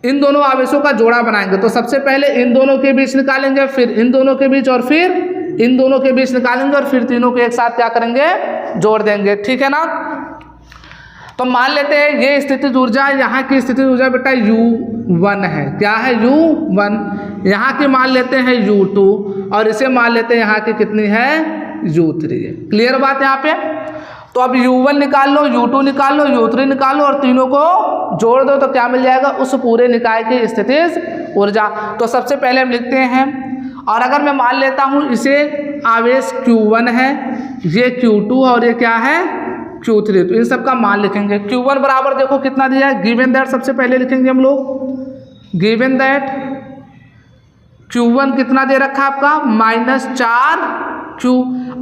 इन दोनों आवेशों का जोड़ा बनाएंगे। तो सबसे पहले इन दोनों के बीच निकालेंगे, फिर इन दोनों के बीच, और फिर इन दोनों के बीच निकालेंगे, और फिर तीनों को एक साथ क्या करेंगे? जोड़ देंगे। ठीक है ना? तो मान लेते हैं ये स्थितिज ऊर्जा, यहाँ की स्थितिज ऊर्जा बेटा U1 है। क्या है? U1। यहाँ की मान लेते हैं U2, और इसे मान लेते हैं यहाँ की कितनी है? U3 है। क्लियर बात यहाँ पे? तो अब U1 निकाल लो, U2 निकाल लो, U3 निकाल लो, और तीनों को जोड़ दो, तो क्या मिल जाएगा? उस पूरे निकाय की स्थितिज ऊर्जा। तो सबसे पहले हम लिखते हैं, और अगर मैं मान लेता हूँ इसे आवेश Q1 है, ये Q2 और ये क्या है? Q3। तो इन सब का मान लिखेंगे। Q1 बराबर देखो कितना दिया है? गिवन दैट सबसे पहले लिखेंगे हम लोग। गिवन दैट Q1 कितना दे रखा है आपका? -4Q।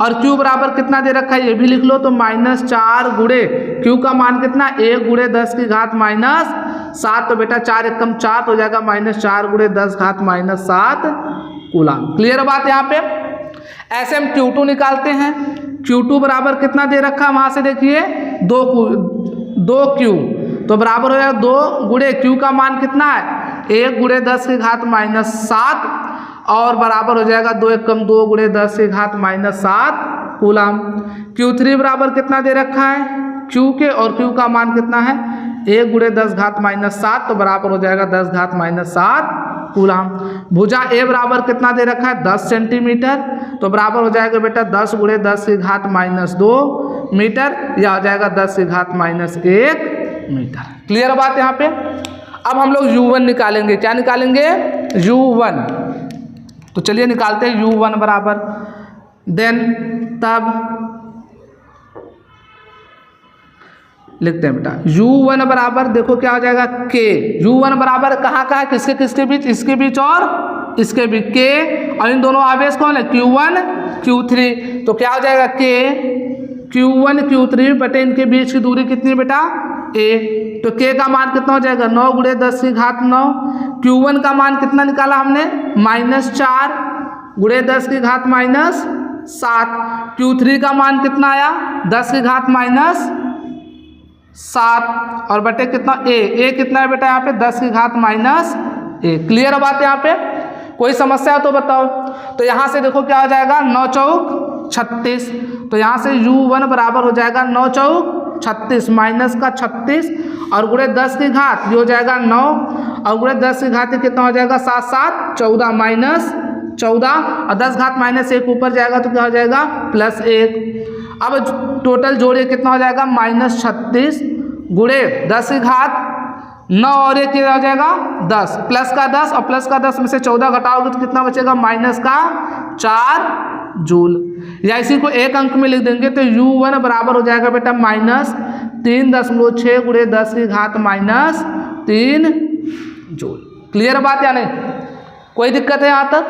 और Q बराबर कितना दे रखा है? ये भी लिख लो। तो -4 गुणे Q का मान कितना? 1 गुणे 10 की घात -7। तो बेटा 4 एकम 4 हो जाएगा, -4 गुणे 10 घात -7 कूलाम। क्लियर बात यहाँ पे? ऐसे हम Q2 निकालते हैं। Q2 बराबर कितना दे रखा है? वहाँ से देखिए 2Q। तो बराबर हो जाएगा 2 गुणे Q का मान कितना है? 1 गुणे 10 की घात -7, और बराबर हो जाएगा 2 एकम 2 गुणे 10 की घात -7 कूलाम। Q3 बराबर कितना दे रखा है? Q के और Q का मान कितना है? 1 गुणे 10 घात -7, तो बराबर हो जाएगा 10 घात -7 कूलाम। भुजा A बराबर कितना दे रखा है? 10 सेंटीमीटर। तो बराबर हो जाएगा बेटा 10 गुणे 10 की घात -2 मीटर, या हो जाएगा 10 की घात -1 मीटर। क्लियर बात यहाँ पे? अब हम लोग U1 निकालेंगे। क्या निकालेंगे? U1। तो चलिए निकालते हैं U1 बराबर, देन तब लिखते हैं बेटा U1 बराबर देखो क्या हो जाएगा? K। U1 बराबर कहाँ का है? किसके किसके बीच? इसके बीच और इसके बीच K, और इन दोनों आवेश कौन है? Q1 Q3। तो क्या हो जाएगा? K Q1 Q3 बटे इनके बीच की दूरी कितनी बेटा? A। तो K का मान कितना हो जाएगा? 9 गुणे 10 की घात 9। Q1 का मान कितना निकाला हमने? -4 गुणे 10 की घात -7। Q3 का मान कितना आया? 10 की घात -7, और बटे कितना? A कितना है बेटा यहाँ पे? 10 की घात -1। क्लियर बात है यहाँ पे? कोई समस्या हो तो बताओ। तो यहाँ से देखो क्या हो जाएगा? 9 चौक 36। तो यहाँ से U1 बराबर हो जाएगा 9 चौक 36 माइनस का 36, और गुणे 10 की घात ये हो जाएगा 9, और गुणे 10 की घात कितना हो जाएगा? 7 7 14 -14, और 10 घात -1 ऊपर जाएगा तो क्या हो जाएगा? +1। अब टोटल जोड़िए कितना हो जाएगा? -36 गुणे 10 की घात 9, और ये क्या हो जाएगा? 10 प्लस का 10, और प्लस का 10 में से 14 घटाओगे तो कितना बचेगा? -4 जूल। या इसी को एक अंक में लिख देंगे तो U1 बराबर हो जाएगा बेटा -3.6 गुणे 10 की घात -3 जूल। क्लियर बात या नहीं? कोई दिक्कत है यहाँ तक?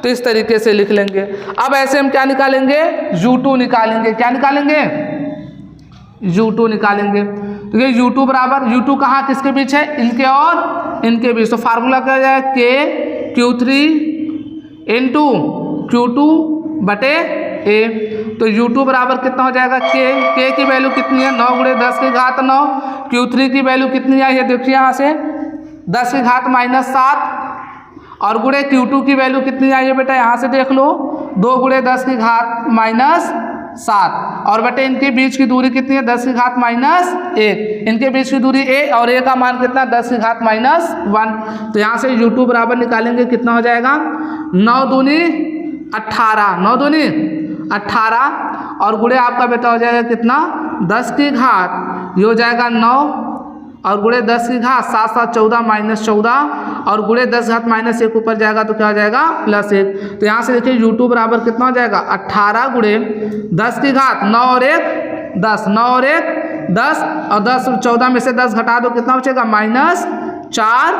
तो इस तरीके से लिख लेंगे। अब ऐसे हम क्या निकालेंगे? U2 निकालेंगे। क्या निकालेंगे? U2 निकालेंगे। तो ये U2 बराबर, U2 कहाँ किसके बीच है? इनके और इनके बीच। तो फार्मूला क्या हो जाएगा? K Q3 इंटू Q2 बटे A। तो U2 बराबर कितना हो जाएगा? K की वैल्यू कितनी है? 9 गुणे 10 की घात 9। Q3 की वैल्यू कितनी आई है? देखिए यहाँ से 10 की घात -7, और गुणे Q2 की वैल्यू कितनी आई है बेटा? यहाँ से देख लो 2 गुणे 10 की घात -7, और बटे इनके बीच की दूरी कितनी है? 10 की घात -1। इनके बीच की दूरी A, और A का मान कितना? 10 की घात -1। तो यहाँ से U2 बराबर निकालेंगे, कितना हो जाएगा? 9 दूनी 18, 9 दूनी 18 और गुणे आपका बेटा हो जाएगा कितना 10 की घात, ये हो जाएगा 9 और गुणे 10 की घात 7 7 14 माइनस 14 और गुणे 10 घात माइनस 1 ऊपर जाएगा तो क्या हो जाएगा +1। तो यहाँ से देखिए U2 बराबर कितना हो जाएगा 18 गुणे 10 की घात 9 और 1 10, 9 और 1 10 और 10 14 में से 10 घटा दो कितना बचेगा -4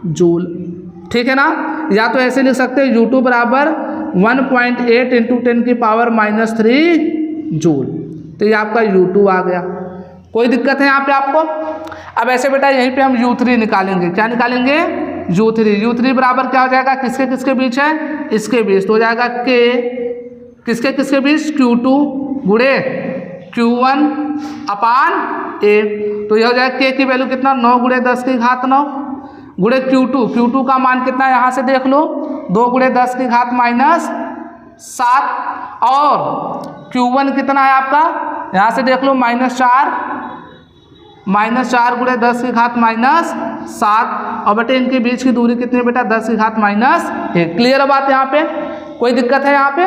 जूल। ठीक है ना। या तो ऐसे लिख सकते हैं U2 बराबर 1.8 × 10⁻³ जूल। तो ये आपका U2 आ गया। कोई दिक्कत है यहाँ पे आपको? अब ऐसे बेटा यहीं पे हम U3 निकालेंगे। क्या निकालेंगे? U3 बराबर क्या हो जाएगा किसके किसके बीच है? इसके बीच। तो हो जाएगा K किसके किसके बीच Q2 गुणे Q1 अपान A। तो यह हो जाएगा K की वैल्यू कितना 9 गुणे 10 की घात 9 गुणे Q2 का मान कितना है यहाँ से देख लो 2 गुणे 10 की घात -7 और Q1 कितना है आपका यहाँ से देख लो -4 गुणे 10 की घात -7 और बेटे इनके बीच की दूरी कितनी है बेटा 10 की घात -1। क्लियर है बात यहाँ पे? कोई दिक्कत है यहाँ पे?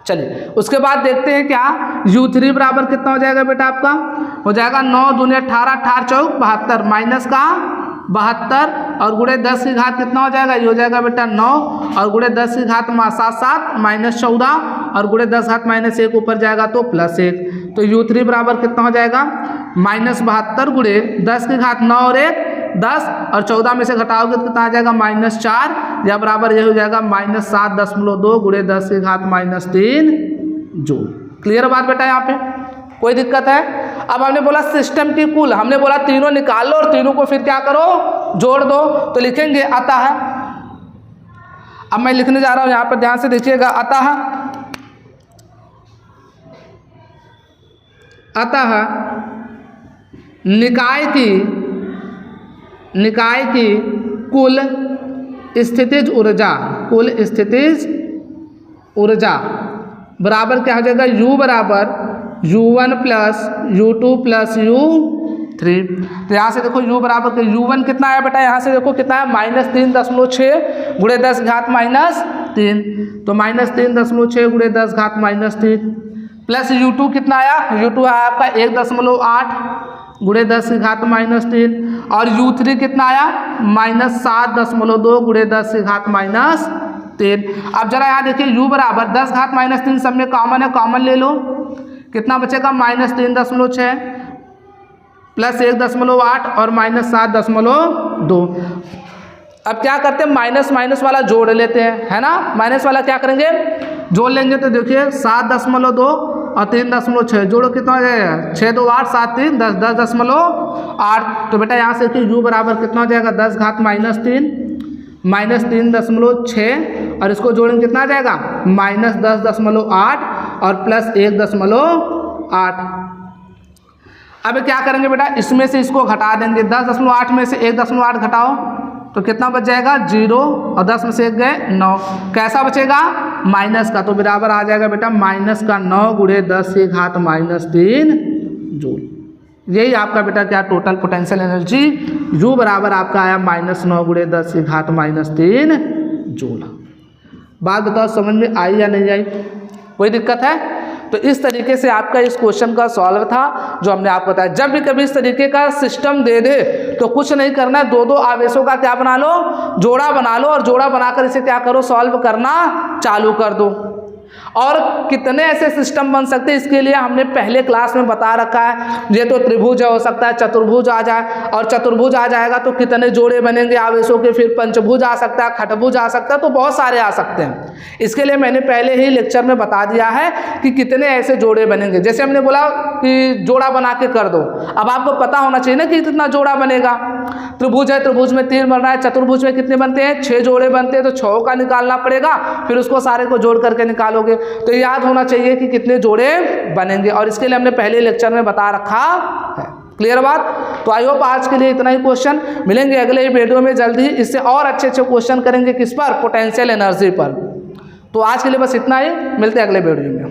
चलिए उसके बाद देखते हैं क्या U3 बराबर कितना हो जाएगा बेटा आपका हो जाएगा 9 दूनी 18 18 चौक 72 माइनस का 72 और गुणे 10 की घात कितना हो जाएगा ये हो जाएगा बेटा 9 और गुणे 10 की घात 7 -14 और गुणे 10 घात -1 ऊपर जाएगा तो +1। तो U3 बराबर कितना हो जाएगा -72 गुणे 10 की घात 9 और 1 10 और 14 में से घटाओगे तो कितना आ जाएगा -4 या बराबर ये हो जाएगा -7.2 गुणे 10 की घात -3 जूल। क्लियर बात बेटा यहाँ पे? कोई दिक्कत है? अब हमने बोला सिस्टम की कुल, हमने बोला तीनों निकाल लो और तीनों को फिर क्या करो जोड़ दो। तो लिखेंगे अतः, अब मैं लिखने जा रहा हूँ यहाँ पर ध्यान से देखिएगा। अतः निकाय की कुल स्थितिज ऊर्जा बराबर क्या हो जाएगा U बराबर U1 + U2 + U3। तो यहाँ से देखो U बराबर U1 कितना है बेटा यहाँ से देखो कितना है -3.6 गुणे 10 घात -3 तो -3.6 गुणे 10 घात -3 प्लस U2 कितना आया U2 है आपका 1.8 गुणे 10 की घात -3 और U3 कितना आया -7.2 गुणे 10 की घात -3। अब जरा यहाँ देखिए U बराबर 10 घात -3 सब में कॉमन है, कॉमन ले लो कितना बचेगा -3.6 प्लस 1.8 और -7.2। अब क्या करते हैं माइनस वाला जोड़ लेते हैं है ना। माइनस वाला क्या करेंगे जोड़ लेंगे तो देखिए 7.2 और 3.6 जोड़ो कितना हो जाएगा 6 2 8 7 3 10 10.8। तो बेटा यहाँ से देखिए U बराबर कितना हो जाएगा 10 घात -3 और इसको जोड़ेंगे कितना आ जाएगा -10.8 और प्लस 1.8। अब क्या करेंगे बेटा इसमें से इसको घटा देंगे 10.8 में से 1.8 घटाओ तो कितना बच जाएगा 0 और 10 में से 1 गए 9। कैसा बचेगा माइनस का, तो बराबर आ जाएगा बेटा -9 गुणे 10 की घात -3 जूल। यही आपका बेटा क्या टोटल पोटेंशियल एनर्जी U बराबर आपका आया -9 गुणे 10 की घात -3 जूल। बात बताओ समझ में आई या नहीं आई? कोई दिक्कत है? तो इस तरीके से आपका इस क्वेश्चन का सॉल्व था जो हमने आपको बताया। जब भी कभी इस तरीके का सिस्टम दे दे तो कुछ नहीं करना है, दो आवेशों का क्या बना लो जोड़ा बना लो और जोड़ा बनाकर इसे क्या करो सॉल्व करना चालू कर दो। और कितने ऐसे सिस्टम बन सकते हैं इसके लिए हमने पहले क्लास में बता रखा है। ये तो त्रिभुज हो सकता है, चतुर्भुज आ जाए और चतुर्भुज आ जाएगा तो कितने जोड़े बनेंगे आवेशों के, फिर पंचभुज आ सकता है, खठभुज आ सकता है, तो बहुत सारे आ सकते हैं। इसके लिए मैंने पहले ही लेक्चर में बता दिया है कि कितने ऐसे जोड़े बनेंगे। जैसे हमने बोला कि जोड़ा बना के कर दो, अब आपको पता होना चाहिए ना कि कितना जोड़ा बनेगा। त्रिभुज है, त्रिभुज में 3 बन रहा है, चतुर्भुज में कितने बनते हैं 6 जोड़े बनते हैं, तो 6 का निकालना पड़ेगा, फिर उसको सारे को जोड़ करके निकालोगे। तो याद होना चाहिए कि कितने जोड़े बनेंगे और इसके लिए हमने पहले लेक्चर में बता रखा है। क्लियर बात? तो आई होप आज के लिए इतना ही क्वेश्चन। मिलेंगे अगले वीडियो में जल्दी, इससे और अच्छे क्वेश्चन करेंगे किस पर, पोटेंशियल एनर्जी पर। तो आज के लिए बस इतना ही, मिलते हैं अगले वीडियो में।